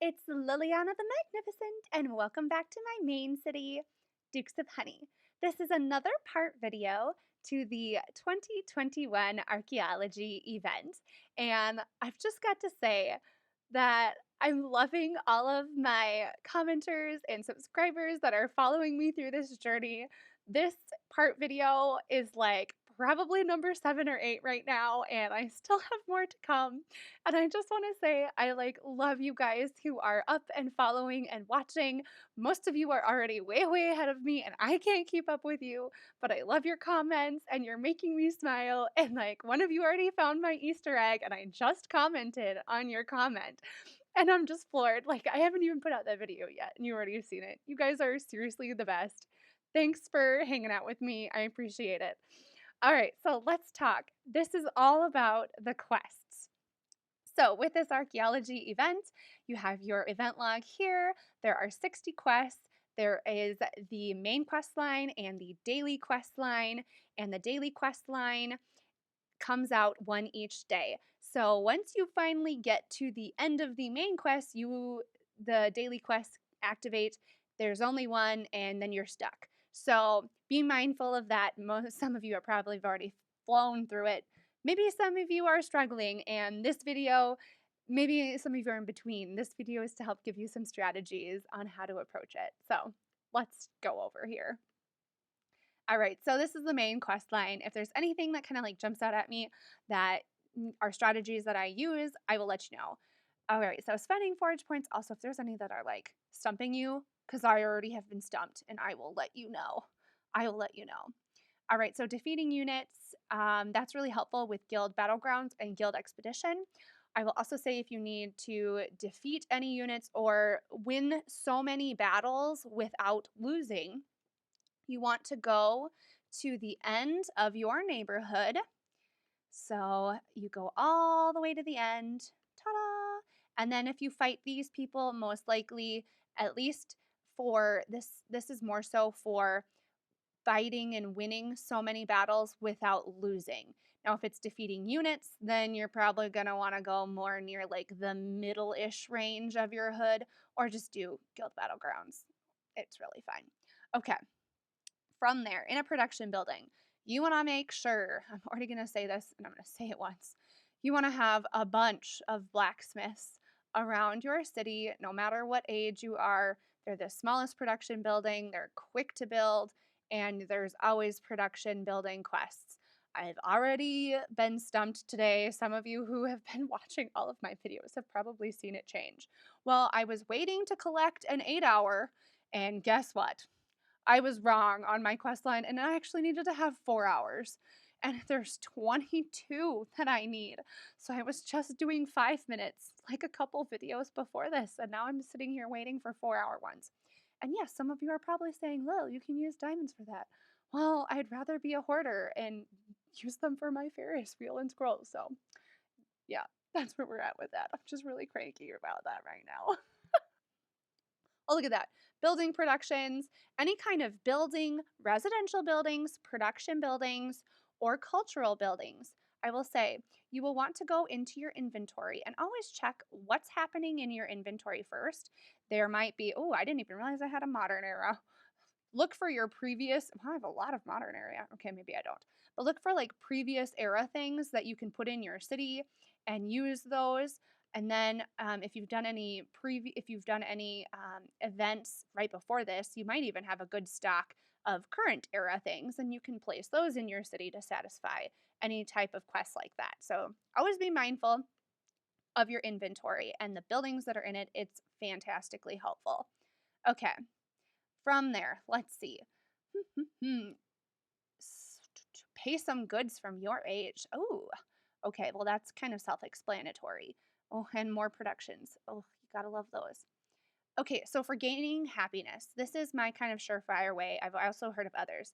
it's Liliana the Magnificent, and welcome back to my main city, Dukes of Honey. This is another part video to the 2021 Archaeology event, and I've just got to say that I'm loving all of my commenters and subscribers that are following me through this journey. This part video is like probably number 7 or 8 right now, and I still have more to come. And I just want to say I love you guys who are up and following and watching. Most of you are already way ahead of me, and I can't keep up with you, but I love your comments and you're making me smile. And like one of you already found my Easter egg, and I just commented on your comment. And I'm just floored. Like, I haven't even put out that video yet, and you already have seen it. You guys are seriously the best. Thanks for hanging out with me. I appreciate it. All right, so let's talk. This is all about the quests. So with this archaeology event, you have your event log here. There are 60 quests. There is the main quest line and the daily quest line, and the daily quest line comes out one each day. So once you finally get to the end of the main quest, the daily quests activate. There's only one, and then you're stuck. So be mindful of that. Some of you are probably have already flown through it. Maybe some of you are struggling, and this video, maybe some of you are in between. This video is to help give you some strategies on how to approach it. So let's go over here. All right, so this is the main quest line. If there's anything that kind of like jumps out at me that are strategies that I use, I will let you know. All right, so spending forage points. Also, if there's any that are like stumping you, because I already have been stumped, and I will let you know. I will let you know. All right, so defeating units, that's really helpful with guild battlegrounds and guild expedition. I will also say if you need to defeat any units or win so many battles without losing, you want to go to the end of your neighborhood. So you go all the way to the end, ta-da! And then if you fight these people, most likely, at least for this is more so for fighting and winning so many battles without losing. Now, if it's defeating units, then you're probably going to want to go more near like the middle-ish range of your hood, or just do guild battlegrounds. It's really fine. Okay. From there, in a production building, you want to make sure, I'm already going to say this and I'm going to say it once, you want to have a bunch of blacksmiths around your city, no matter what age you are. They're the smallest production building, they're quick to build, and there's always production building quests. I've already been stumped today. Some of you who have been watching all of my videos have probably seen it change. Well, I was waiting to collect an 8-hour, and guess what? I was wrong on my quest line, and I actually needed to have 4 hours. And there's 22 that I need. So I was just doing 5 minutes, like a couple videos before this, and now I'm sitting here waiting for 4-hour ones. And yes, some of you are probably saying, Lil, you can use diamonds for that. Well, I'd rather be a hoarder and use them for my Ferris wheel and scroll. So yeah, that's where we're at with that. I'm just really cranky about that right now. Oh, look at that. Building productions, any kind of building, residential buildings, production buildings, or cultural buildings. I will say you will want to go into your inventory and always check what's happening in your inventory first. There might be, oh, I didn't even realize I had a modern era. Look for your previous, well, I have a lot of modern era. Okay, maybe I don't. But look for like previous era things that you can put in your city and use those. And then if you've done any events right before this, you might even have a good stock of current era things, and you can place those in your city to satisfy any type of quest like that. So always be mindful of your inventory and the buildings that are in it. It's fantastically helpful. Okay, from there, let's see. Pay some goods from your age. Oh, okay, well that's kind of self-explanatory. Oh, and more productions. Oh, you gotta love those. Okay, so for gaining happiness, this is my kind of surefire way. I've also heard of others.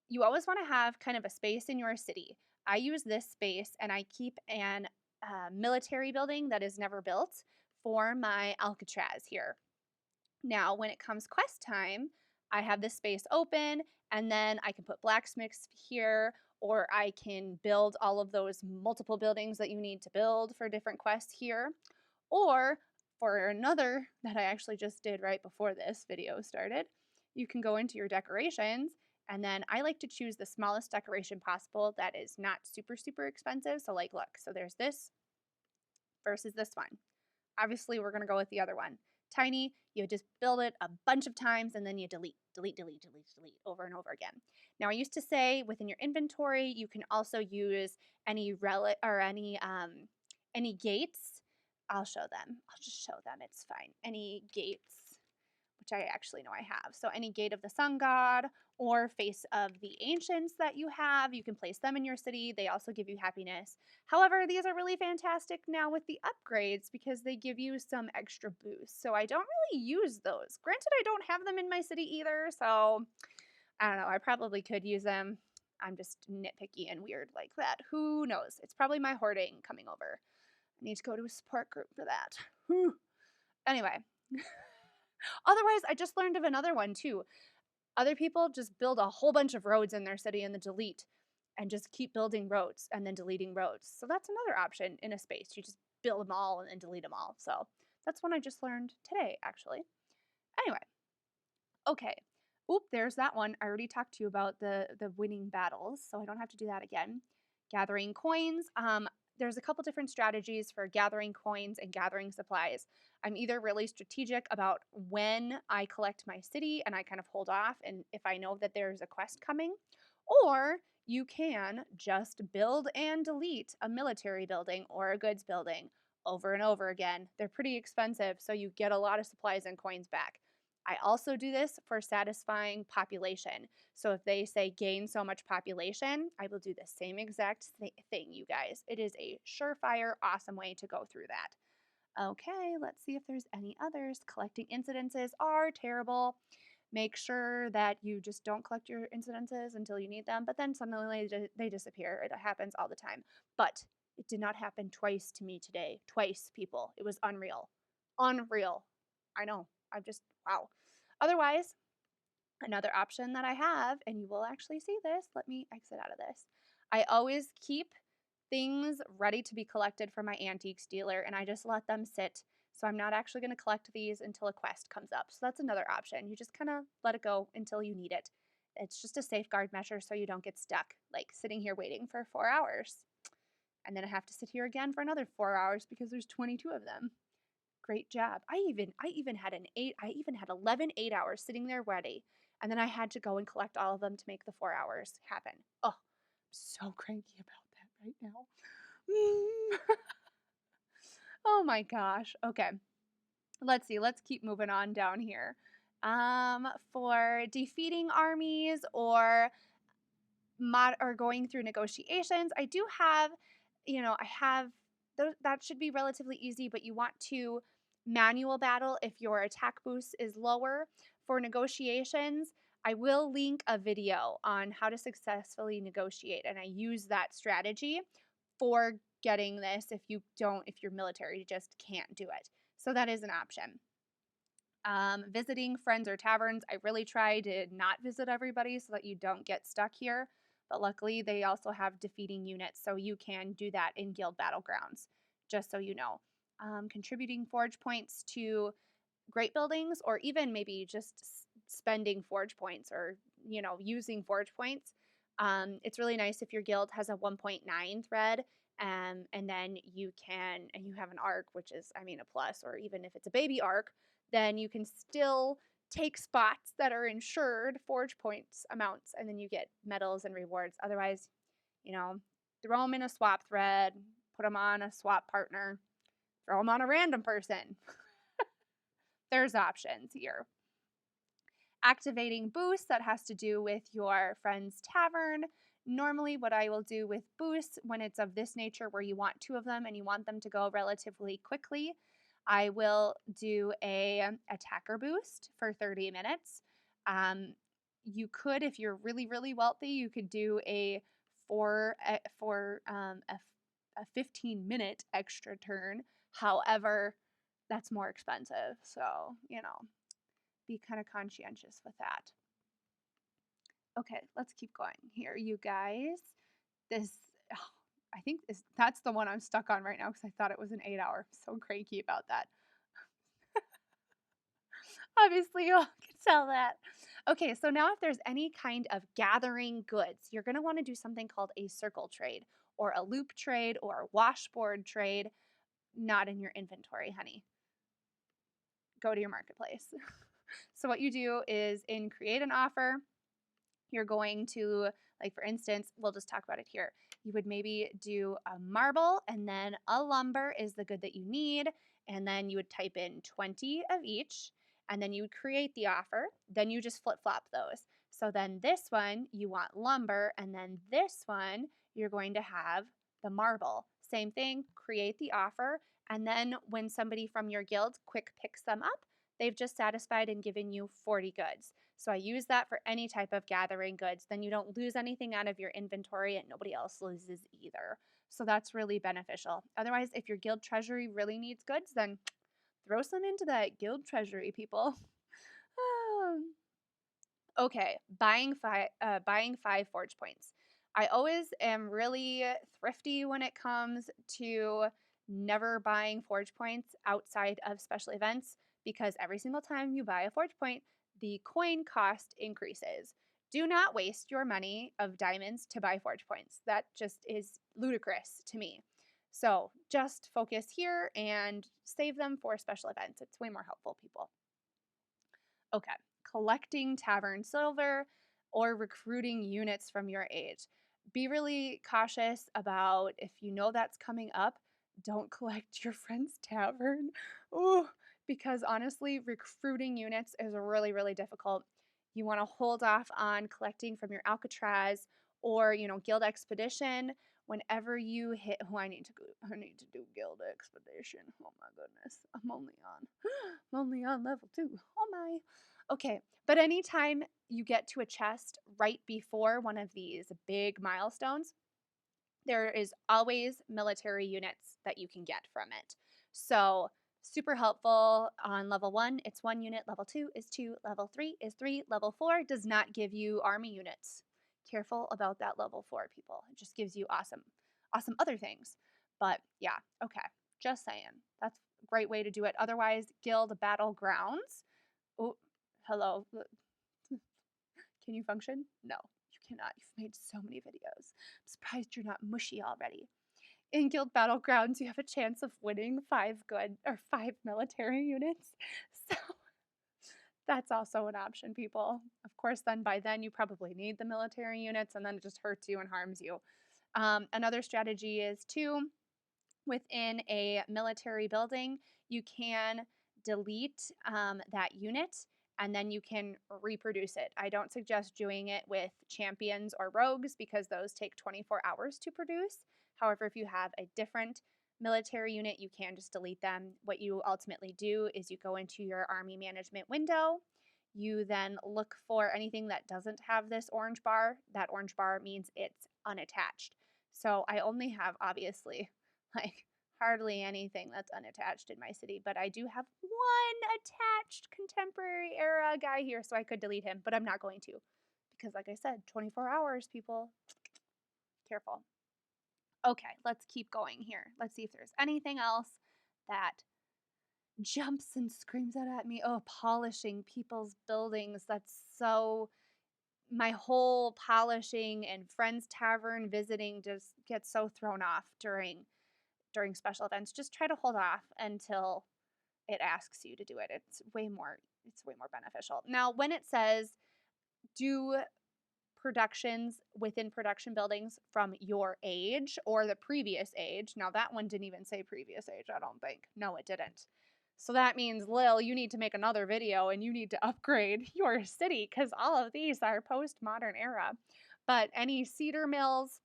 You always want to have kind of a space in your city. I use this space, and I keep an military building that is never built for my Alcatraz here. Now, when it comes quest time, I have this space open, and then I can put blacksmiths here, or I can build all of those multiple buildings that you need to build for different quests here. Or For another that I actually just did right before this video started, you can go into your decorations, and then I like to choose the smallest decoration possible that is not super, super expensive. So like, look, so there's this versus this one. Obviously, we're going to go with the other one. Tiny, you just build it a bunch of times and then you delete over and over again. Now, I used to say within your inventory, you can also use any relic or any gates. I'll show them. I'll just show them. It's fine. Any gates, which I actually know I have. So any gate of the sun god or face of the ancients that you have, you can place them in your city. They also give you happiness. However, these are really fantastic now with the upgrades because they give you some extra boost. So I don't really use those. Granted, I don't have them in my city either, so I don't know. I probably could use them. I'm just nitpicky and weird like that. Who knows? It's probably my hoarding coming over. I need to go to a support group for that. Whew. Anyway. Otherwise, I just learned of another one too. Other people just build a whole bunch of roads in their city and then delete and just keep building roads and then deleting roads. So that's another option in a space. You just build them all and then delete them all. So that's one I just learned today, actually. Anyway, okay. Oop, there's that one. I already talked to you about the winning battles, so I don't have to do that again. Gathering coins. There's a couple different strategies for gathering coins and gathering supplies. I'm either really strategic about when I collect my city and I kind of hold off and if I know that there's a quest coming, or you can just build and delete a military building or a goods building over and over again. They're pretty expensive, so you get a lot of supplies and coins back. I also do this for satisfying population. So if they say gain so much population, I will do the same exact thing, you guys. It is a surefire, awesome way to go through that. Okay, let's see if there's any others. Collecting incidences are terrible. Make sure that you just don't collect your incidences until you need them, but then suddenly they disappear. It happens all the time. But it did not happen twice to me today. Twice, people. It was unreal. Unreal. I know. I'm just, wow. Otherwise, another option that I have, and you will actually see this, let me exit out of this. I always keep things ready to be collected from my antiques dealer, and I just let them sit. So I'm not actually going to collect these until a quest comes up. So that's another option. You just kind of let it go until you need it. It's just a safeguard measure so you don't get stuck, like sitting here waiting for 4 hours. And then I have to sit here again for another 4 hours because there's 22 of them. Great job. I even had 11 8 hours sitting there ready. And then I had to go and collect all of them to make the 4 hours happen. Oh, I'm so cranky about that right now. Oh my gosh. Okay. Let's see. Let's keep moving on down here. For defeating armies or going through negotiations, I do have, I have those, that should be relatively easy, but you want to manual battle if your attack boost is lower. For negotiations, I will link a video on how to successfully negotiate, and I use that strategy for getting this if your military just can't do it. So that is an option. Visiting friends or taverns, I really try to not visit everybody so that you don't get stuck here. But luckily, they also have defeating units, so you can do that in guild battlegrounds, just so you know. Contributing forge points to great buildings, or even maybe just spending forge points or, using forge points. It's really nice if your guild has a 1.9 thread, and then you have an arc, which is, a plus, or even if it's a baby arc, then you can still take spots that are insured forge points amounts, and then you get medals and rewards. Otherwise, throw them in a swap thread, put them on a swap partner, throw them on a random person. There's options here. Activating boosts, that has to do with your friend's tavern. Normally what I will do with boosts, when it's of this nature where you want 2 of them and you want them to go relatively quickly, I will do a attacker boost for 30 minutes. You could, if you're really, really wealthy, you could do a 15-minute extra turn. However, that's more expensive. So, be kind of conscientious with that. Okay, let's keep going here, you guys. I think that's the one I'm stuck on right now because I thought it was an 8 hour. I'm so cranky about that. Obviously, you all can tell that. Okay, so now if there's any kind of gathering goods, you're going to want to do something called a circle trade or a loop trade or a washboard trade. Not in your inventory, honey. Go to your marketplace. So what you do is in create an offer, you're going to, like for instance, we'll just talk about it here. You would maybe do a marble and then a lumber is the good that you need. And then you would type in 20 of each and then you would create the offer. Then you just flip flop those. So then this one, you want lumber, and then this one, you're going to have the marble. Same thing, create the offer. And then when somebody from your guild quick picks them up, they've just satisfied and given you 40 goods. So I use that for any type of gathering goods. Then you don't lose anything out of your inventory and nobody else loses either. So that's really beneficial. Otherwise, if your guild treasury really needs goods, then throw some into that guild treasury, people. Okay, buying five forge points. I always am really thrifty when it comes to never buying forge points outside of special events because every single time you buy a forge point, the coin cost increases. Do not waste your money of diamonds to buy forge points. That just is ludicrous to me. So just focus here and save them for special events. It's way more helpful, people. Okay, collecting tavern silver or recruiting units from your age. Be really cautious about if you know that's coming up, don't collect your friend's tavern. Ooh, because honestly, recruiting units is really, really difficult. You want to hold off on collecting from your Alcatraz or, Guild Expedition whenever you hit, I need to do Guild Expedition. Oh my goodness. I'm only on level 2. Oh my. Okay, but anytime you get to a chest right before one of these big milestones, there is always military units that you can get from it. So super helpful on level 1, it's 1 unit, level 2 is 2, level 3 is 3, level 4 does not give you army units. Careful about that level 4, people. It just gives you awesome other things. But yeah, okay, just saying. That's a great way to do it. Otherwise, guild battlegrounds. Oh, hello. Can you function? No, you cannot. You've made so many videos. I'm surprised you're not mushy already. In Guild Battlegrounds, you have a chance of winning 5 military units. So that's also an option, people. Of course, then by then you probably need the military units and then it just hurts you and harms you. Another strategy is to, within a military building, you can delete that unit and then you can reproduce it. I don't suggest doing it with champions or rogues because those take 24 hours to produce. However, if you have a different military unit, you can just delete them. What you ultimately do is you go into your army management window. You then look for anything that doesn't have this orange bar. That orange bar means it's unattached. So I only have, obviously, like hardly anything that's unattached in my city, but I do have one attached contemporary era guy here, so I could delete him, but I'm not going to because, like I said, 24 hours, people. Careful. Okay, let's keep going here. Let's see if there's anything else that jumps and screams out at me. Oh, polishing people's buildings. That's so, my whole polishing and friends tavern visiting just gets so thrown off during special events. Just try to hold off until it asks you to do it. It's way more beneficial. Now, when it says do productions within production buildings from your age or the previous age, now that one didn't even say previous age, I don't think. No, it didn't. So that means, Lil, you need to make another video and you need to upgrade your city because all of these are post-modern era. But any cedar mills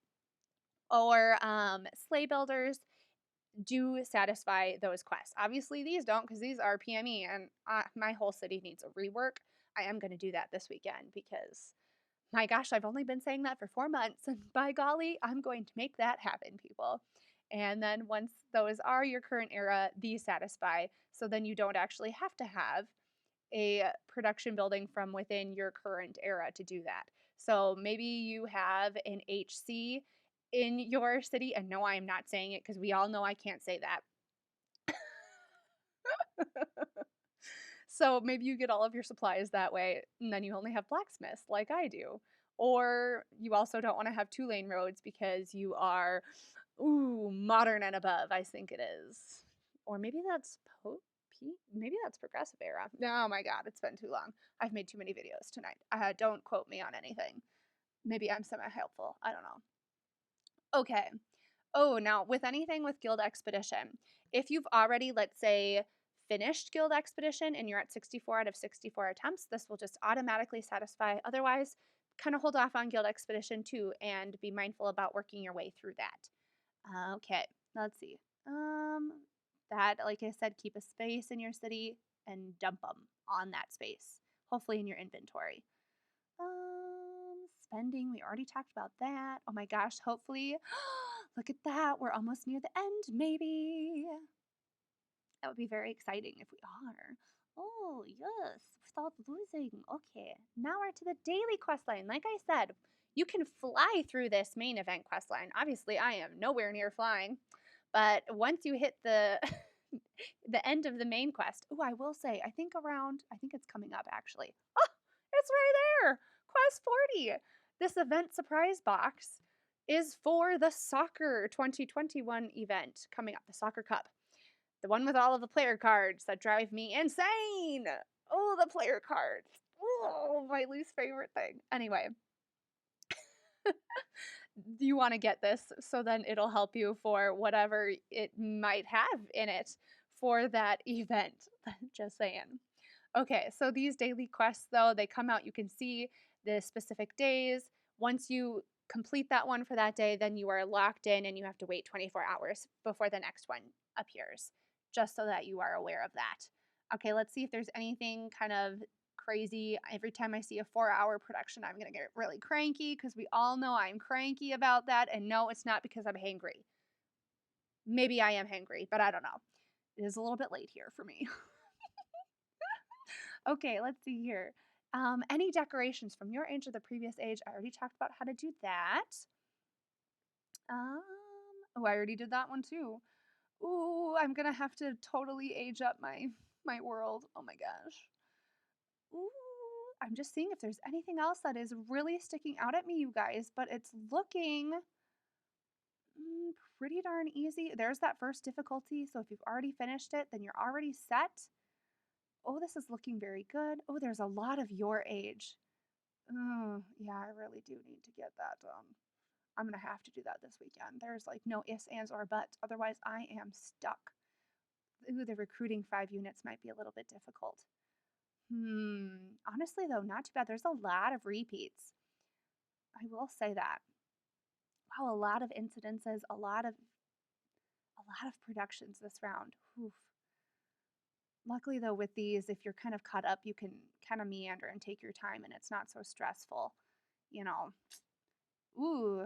or sleigh builders do satisfy those quests. Obviously, these don't because these are PME and my whole city needs a rework. I am going to do that this weekend because, my gosh, I've only been saying that for 4 months. And by golly, I'm going to make that happen, people. And then once those are your current era, these satisfy. So then you don't actually have to have a production building from within your current era to do that. So maybe you have an HC in your city, and no, I am not saying it because we all know I can't say that. So maybe you get all of your supplies that way, and then you only have blacksmiths like I do. Or you also don't want to have 2-lane roads because you are, ooh, modern and above, I think it is. Or maybe that's maybe that's progressive era. Oh my god, it's been too long. I've made too many videos tonight. Don't quote me on anything. Maybe I'm semi-helpful. I don't know. Okay. Oh, now with anything with Guild Expedition, if you've already, let's say, finished Guild Expedition and you're at 64 out of 64 attempts, this will just automatically satisfy. Otherwise, kind of hold off on Guild Expedition too and be mindful about working your way through that. Okay, let's see. That, like I said, keep a space in your city and dump them on that space, hopefully in your inventory. Spending, we already talked about that. Oh my gosh, hopefully, look at that. We're almost near the end, maybe. That would be very exciting if we are. Oh, yes, without losing. Okay, now we're to the daily quest line. Like I said, you can fly through this main event quest line. Obviously, I am nowhere near flying, but once you hit the the end of the main quest, oh, I will say, I think it's coming up actually. Oh, it's right there. Quest 40. This event surprise box is for the soccer 2021 event coming up, the Soccer Cup. The one with all of the player cards that drive me insane. Oh, the player cards. Oh, my least favorite thing. Anyway, you want to get this so then it'll help you for whatever it might have in it for that event. Just saying. Okay, so these daily quests, though, they come out, you can see the specific days. Once you complete that one for that day, then you are locked in and you have to wait 24 hours before the next one appears, just so that you are aware of that. Okay, let's see if there's anything kind of crazy. Every time I see a 4-hour production, I'm going to get really cranky because we all know I'm cranky about that. And no, it's not because I'm hangry. Maybe I am hangry, but I don't know. It is a little bit late here for me. Okay, let's see here. Any decorations from your age or the previous age? I already talked about how to do that. Oh, I already did that one too. Ooh, I'm gonna have to totally age up my world. Oh my gosh. Ooh, I'm just seeing if there's anything else that is really sticking out at me, you guys, but it's looking pretty darn easy. There's that first difficulty, so if you've already finished it, then you're already set. Oh, this is looking very good. Oh, there's a lot of your age. Oh, yeah, I really do need to get that done. I'm going to have to do that this weekend. There's like no ifs, ands, or buts. Otherwise, I am stuck. Ooh, the recruiting 5 units might be a little bit difficult. Honestly, though, not too bad. There's a lot of repeats. I will say that. Wow, a lot of incidences, a lot of productions this round. Oof. Luckily, though, with these, if you're kind of caught up, you can kind of meander and take your time, and it's not so stressful. You know, ooh,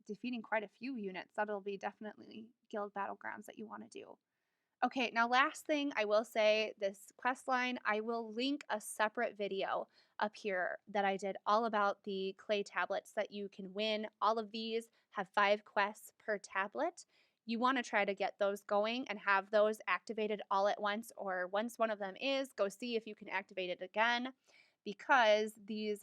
defeating quite a few units. That'll be definitely guild battlegrounds that you want to do. Okay, now last thing I will say, this quest line, I will link a separate video up here that I did all about the clay tablets that you can win. All of these have 5 quests per tablet. You want to try to get those going and have those activated all at once, or once one of them is, go see if you can activate it again, because these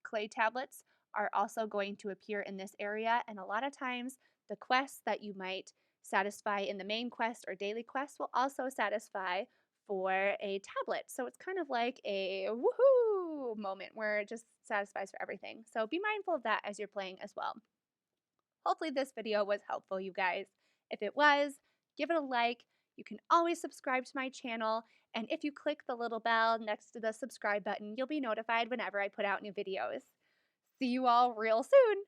clay tablets are also going to appear in this area, and a lot of times the quests that you might satisfy in the main quest or daily quest will also satisfy for a tablet. So it's kind of like a woohoo moment where it just satisfies for everything. So be mindful of that as you're playing as well. Hopefully this video was helpful, you guys. If it was, give it a like. You can always subscribe to my channel, and if you click the little bell next to the subscribe button, you'll be notified whenever I put out new videos. See you all real soon!